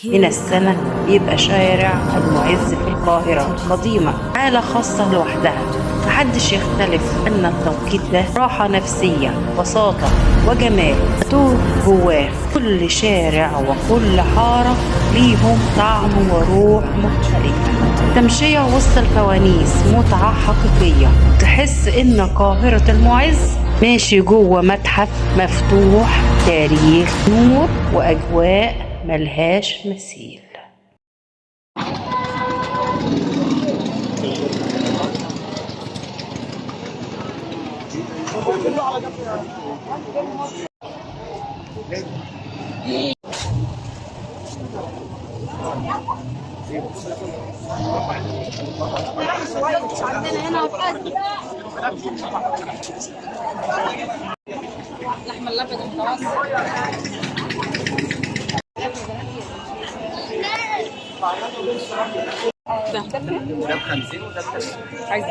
من السنة بيبقى شارع المعز في القاهرة قديمة حالة خاصة لوحدها. محدش يختلف أن التوقيت ده راحة نفسية، بساطة وجمال توه جواه. كل شارع وكل حارة ليهم طعم وروح مختلفة. تمشية وسط الفوانيس متعة حقيقية، تحس إن قاهرة المعز ماشي جوه متحف مفتوح، تاريخ، نور وأجواء ملهاش مثيل. اللحمه الابيض المتوسط ده ب 50 وده ب 30. عايزه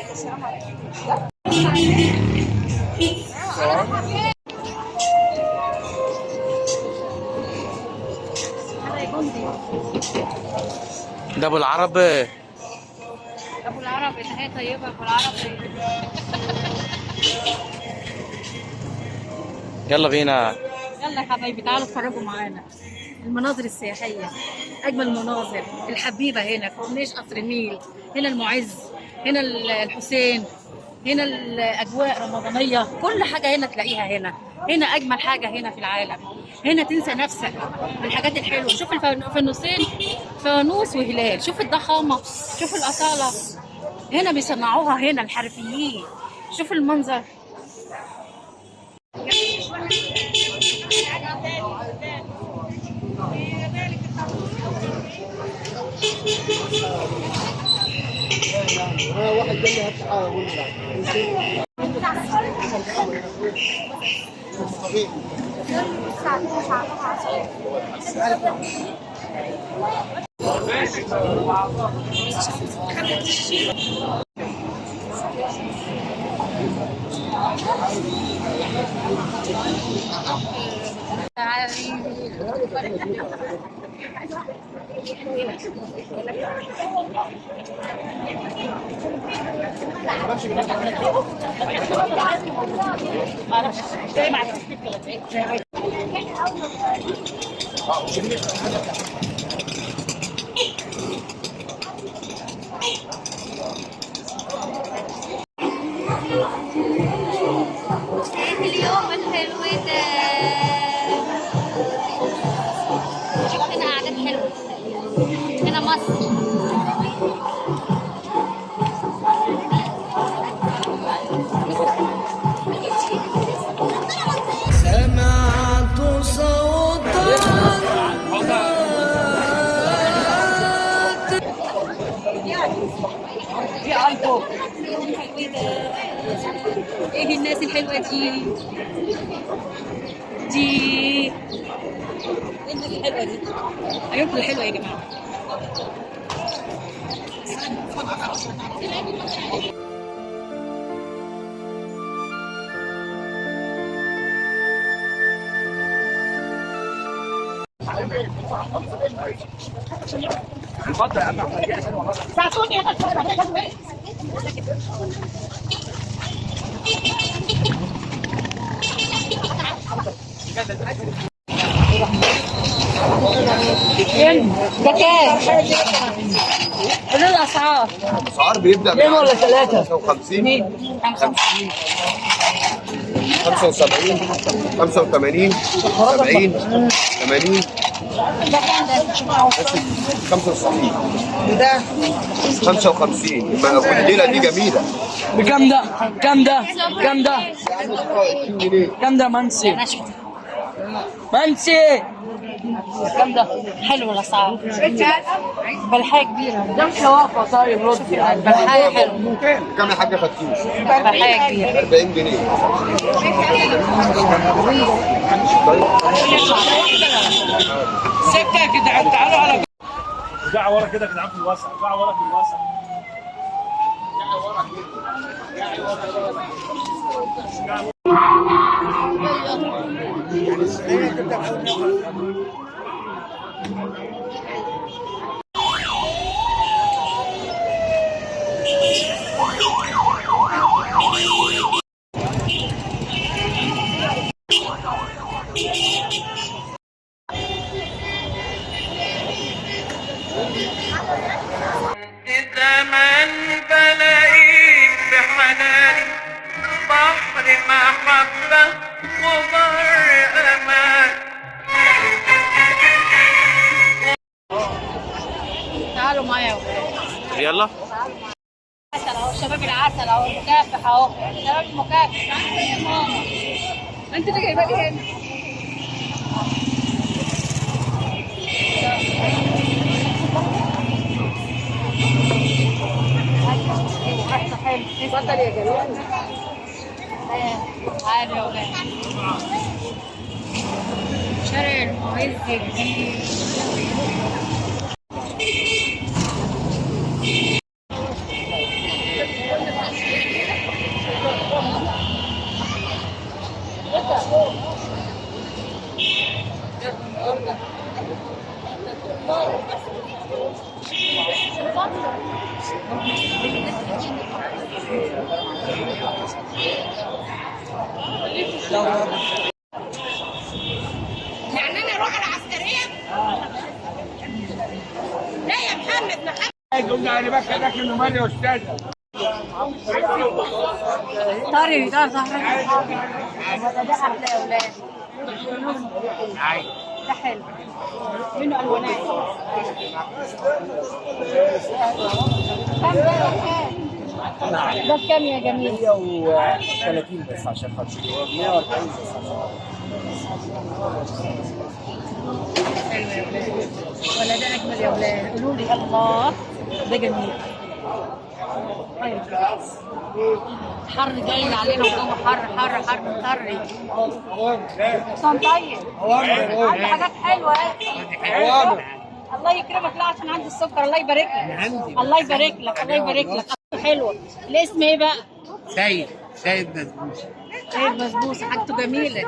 ده ابو العرب. ابو العرب هي طيبه ابو العرب. يلا بينا. يلا يا حبايبي تعالوا اتفرجوا معانا المناظر السياحيه، اجمل مناظر الحبيبه هنا كورنيش قصر النيل، هنا المعز، هنا الحسين، هنا الاجواء رمضانيه، كل حاجه هنا تلاقيها هنا. هنا اجمل حاجه هنا في العالم. هنا تنسى نفسك بالحاجات الحلوه. شوف الفانوسين، فانوس وهلال، شوف الضخامه، شوف الاصاله. هنا بيصنعوها هنا الحرفيين. شوف المنظر. واحد قال لي هات اليوم الحلو ده. شوف هنا قعدات حلوة. هنا مصر. سمعت صوتا في ايفون. ايه الناس الحلوه دي؟ ايه الناس الحلوه دي؟ عيونكم الحلوه يا جماعه. اتفضل يا عم. ده كام؟ قولوا الاسعار. الاسعار بيبدا من 2 ولا 3؟ 55 50 75 85 70 80 ده كام ده؟ 65 ده 55. والليله دي جميله. بكم ده؟ كم ده؟ كم ده؟ 20 جنيه. كم ده منسي؟ منسي كام ده؟ حلو الاسعار. بلحايه كبيره. ده مش واقفة. طيب رد يعني. بلحايه حلو. كم يا حاجه فتوش؟ بلحايه كبيره. 40 جنيه. سكة يا جدعان تعالوا على ارجعوا ورا كده يا جدعان في الوسع، ارجعوا ورا في الوسع. زمان بلاقيك بحنان بحر محبة وبر أمان. تعالوا معايا يا ولاد. يلا. عسل اهو، شباب العسل اهو، المكافح اهو، شباب المكافح. يا ماما انت اللي جايبه لي هنا. حلو، اتفضل يا جميل. تعالوا يا ولاد. شارع المعز الجديد. يعني انا اروح العسكريه؟ لا يا محمد قلنا انا بك هناك انه مالي يا استاذ. طري ده ظهرك. ده احلى يا اولاد. ده حلو منه الوانات. كم ده بكام؟ ده بكام يا جميل؟ 130 بس عشان خاطر 140 بس حلو يا ولاد. ولا ده اجمل يا ولاد؟ قولوا لي الله ده جميل. طيب حر جاي علينا والجو حر حر حر مطري. حسام طيب عندي حاجات حلوه اهي. الله يكرمك. لا عشان عندي السكر. الله يبارك لك. الله يبارك لك. الله يبارك لك. حلوه. الاسم ايه بقى؟ سيد بسبوسه. سيد بسبوسه. حاجته جميله.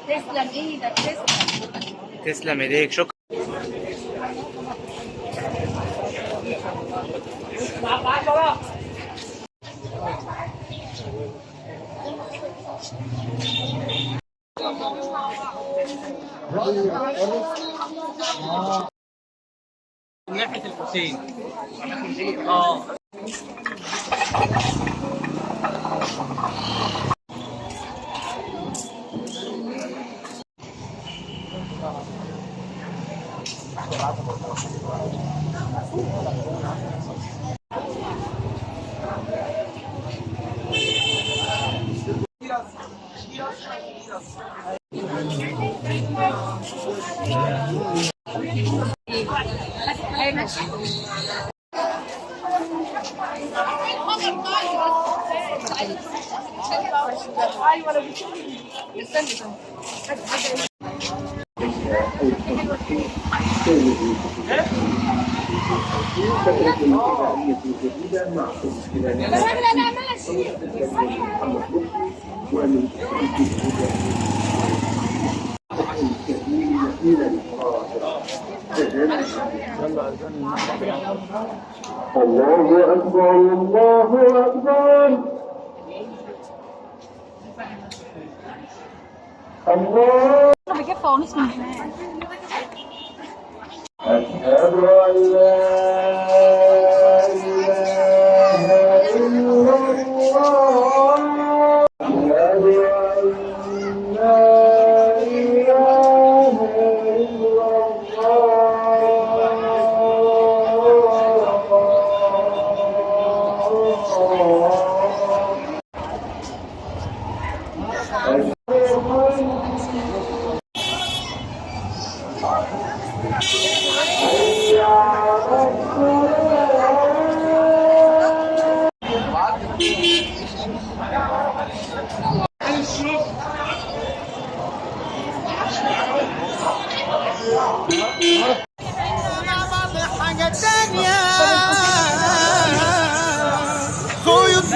تسلم ايدك. تسلم ايديك. شكرا. ناحية الحسين. الله أكبر الله أكبر الله. بجيب فوانيس من هناك. أشهد أن لا إله إلا الله. أشهد أن لا إله إلا الله.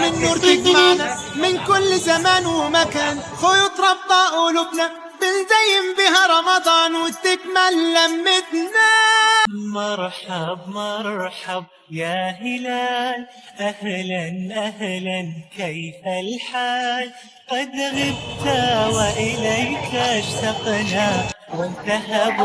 النور تجمعنا من كل زمان ومكان، خيوط رابطة قلوبنا بنزين بها رمضان وتكمل لمتنا. مرحب مرحب يا هلال، أهلا أهلا كيف الحال؟ قد غبت وإليك اشتقنا وانتهى